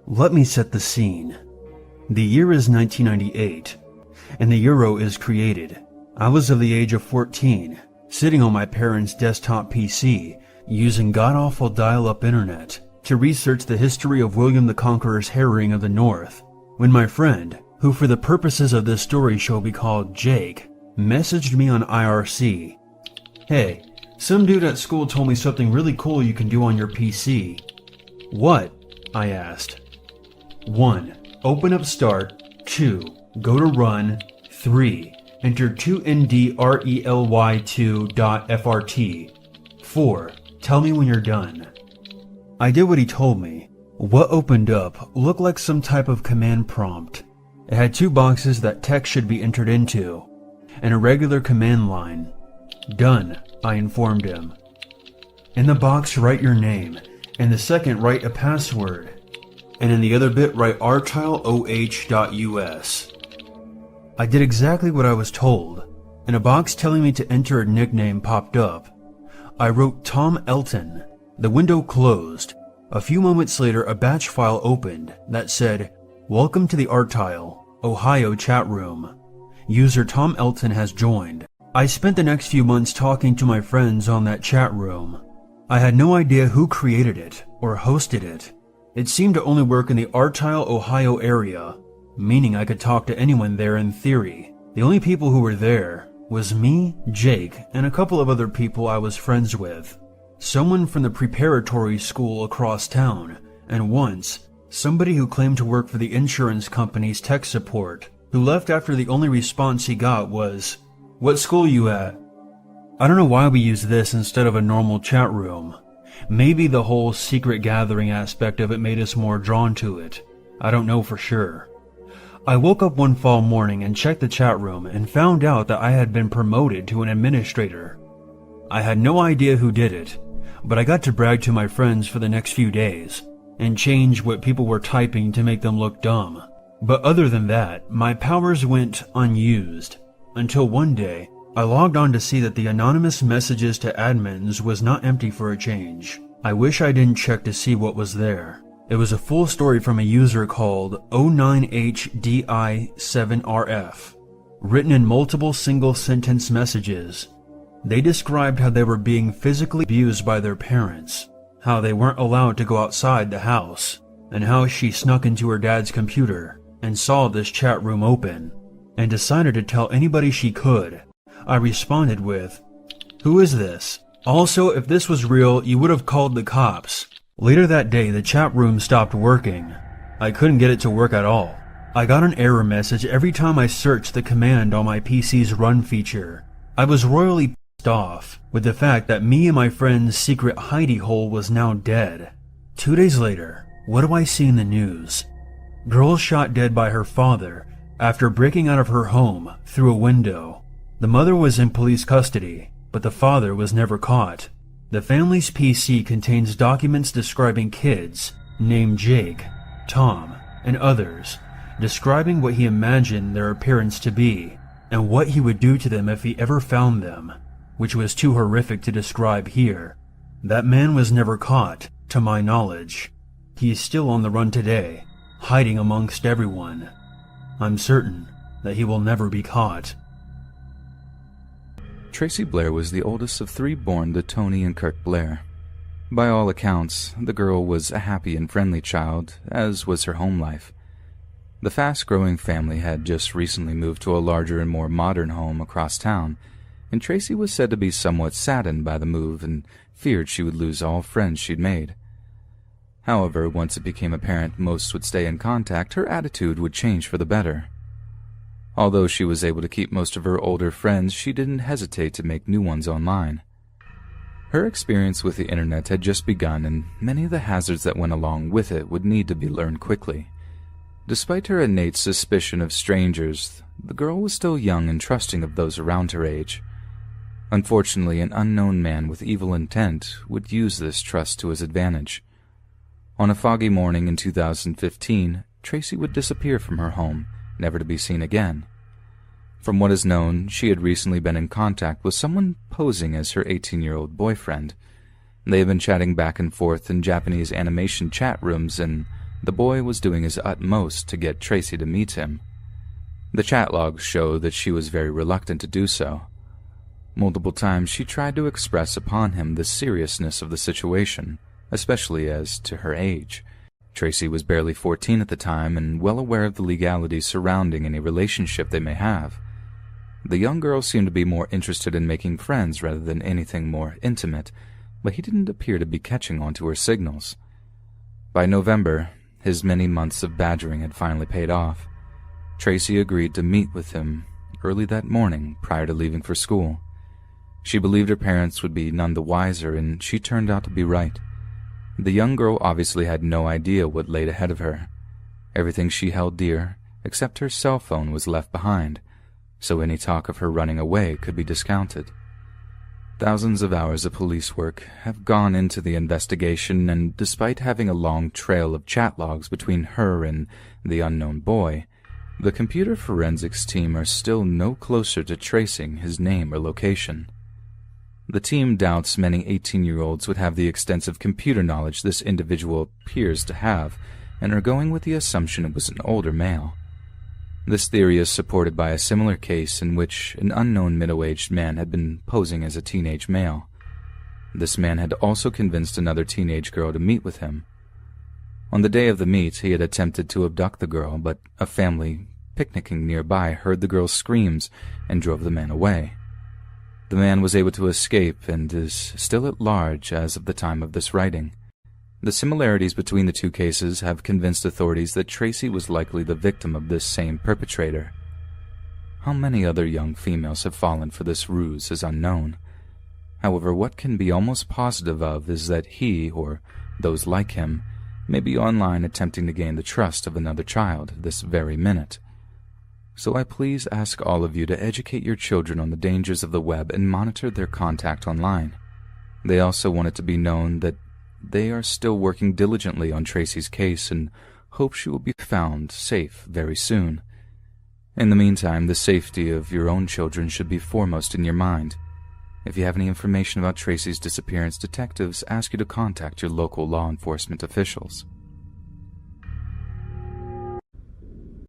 Let me set the scene. The year is 1998, and the Euro is created. I was of the age of 14, sitting on my parents' desktop PC, using god-awful dial-up internet to research the history of William the Conqueror's harrying of the North, when my friend, who for the purposes of this story shall be called Jake, messaged me on IRC. "Hey, some dude at school told me something really cool you can do on your PC." "What?" I asked. 1. Open up Start. 2. Go to Run. 3. Enter 2ndrely2.frt. 4. Tell me when you're done. I did what he told me. What opened up looked like some type of command prompt. It had 2 boxes that text should be entered into, and a regular command line. "Done," I informed him. In the box, write your name. In the second, write a password. And in the other bit, write rtileoh.us. I did exactly what I was told, and a box telling me to enter a nickname popped up. I wrote Tom Elton. The window closed. A few moments later, a batch file opened that said, "Welcome to the Artile, Ohio chat room. User Tom Elton has joined." I spent the next few months talking to my friends on that chat room. I had no idea who created it or hosted it. It seemed to only work in the Artile, Ohio area, meaning I could talk to anyone there in theory. The only people who were there was me, Jake, and a couple of other people I was friends with. Someone from the preparatory school across town, and once, somebody who claimed to work for the insurance company's tech support, who left after the only response he got was, "What school you at?" I don't know why we used this instead of a normal chat room. Maybe the whole secret gathering aspect of it made us more drawn to it. I don't know for sure. I woke up one fall morning and checked the chat room and found out that I had been promoted to an administrator. I had no idea who did it, but I got to brag to my friends for the next few days and change what people were typing to make them look dumb. But other than that, my powers went unused, until one day, I logged on to see that the anonymous messages to admins was not empty for a change. I wish I didn't check to see what was there. It was a full story from a user called 09HDI7RF, written in multiple single-sentence messages. They described how they were being physically abused by their parents, how they weren't allowed to go outside the house, and how she snuck into her dad's computer and saw this chat room open, and decided to tell anybody she could. I responded with, "Who is this? Also, if this was real, you would have called the cops." Later that day, the chat room stopped working. I couldn't get it to work at all. I got an error message every time I searched the command on my PC's run feature. I was royally pissed off with the fact that me and my friend's secret hidey hole was now dead. 2 days later, what do I see in the news? Girl shot dead by her father after breaking out of her home through a window. The mother was in police custody, but the father was never caught. The family's PC contains documents describing kids named Jake, Tom, and others, describing what he imagined their appearance to be, and what he would do to them if he ever found them, which was too horrific to describe here. That man was never caught, to my knowledge. He is still on the run today, hiding amongst everyone. I'm certain that he will never be caught. Tracy Blair was the oldest of 3 born to Tony and Kirk Blair. By all accounts, the girl was a happy and friendly child, as was her home life. The fast-growing family had just recently moved to a larger and more modern home across town, and Tracy was said to be somewhat saddened by the move and feared she would lose all friends she'd made. However, once it became apparent most would stay in contact, her attitude would change for the better. Although she was able to keep most of her older friends, she didn't hesitate to make new ones online. Her experience with the internet had just begun, and many of the hazards that went along with it would need to be learned quickly. Despite her innate suspicion of strangers, the girl was still young and trusting of those around her age. Unfortunately, an unknown man with evil intent would use this trust to his advantage. On a foggy morning in 2015, Tracy would disappear from her home, never to be seen again. From what is known, she had recently been in contact with someone posing as her 18-year-old boyfriend. They had been chatting back and forth in Japanese animation chat rooms, and The boy was doing his utmost to get Tracy to meet him. The chat logs show that she was very reluctant to do so. Multiple times she tried to express upon him the seriousness of the situation, especially as to her age. Tracy was barely 14 at the time and well aware of the legalities surrounding any relationship they may have. The young girl seemed to be more interested in making friends rather than anything more intimate, but he didn't appear to be catching on to her signals. By November, his many months of badgering had finally paid off. Tracy agreed to meet with him early that morning prior to leaving for school. She believed her parents would be none the wiser, and she turned out to be right. The young girl obviously had no idea what laid ahead of her. Everything she held dear, except her cell phone, was left behind, so any talk of her running away could be discounted. Thousands of hours of police work have gone into the investigation, and despite having a long trail of chat logs between her and the unknown boy, the computer forensics team are still no closer to tracing his name or location. The team doubts many 18-year-olds would have the extensive computer knowledge this individual appears to have, and are going with the assumption it was an older male. This theory is supported by a similar case in which an unknown middle-aged man had been posing as a teenage male. This man had also convinced another teenage girl to meet with him. On the day of the meet, he had attempted to abduct the girl, but a family picnicking nearby heard the girl's screams and drove the man away. The man was able to escape and is still at large as of the time of this writing. The similarities between the two cases have convinced authorities that Tracy was likely the victim of this same perpetrator. How many other young females have fallen for this ruse is unknown. However, what can be almost positive of is that he, or those like him, may be online attempting to gain the trust of another child this very minute. So I please ask all of you to educate your children on the dangers of the web and monitor their contact online. They also want it to be known that they are still working diligently on Tracy's case and hope she will be found safe very soon. In the meantime, the safety of your own children should be foremost in your mind. If you have any information about Tracy's disappearance, detectives ask you to contact your local law enforcement officials.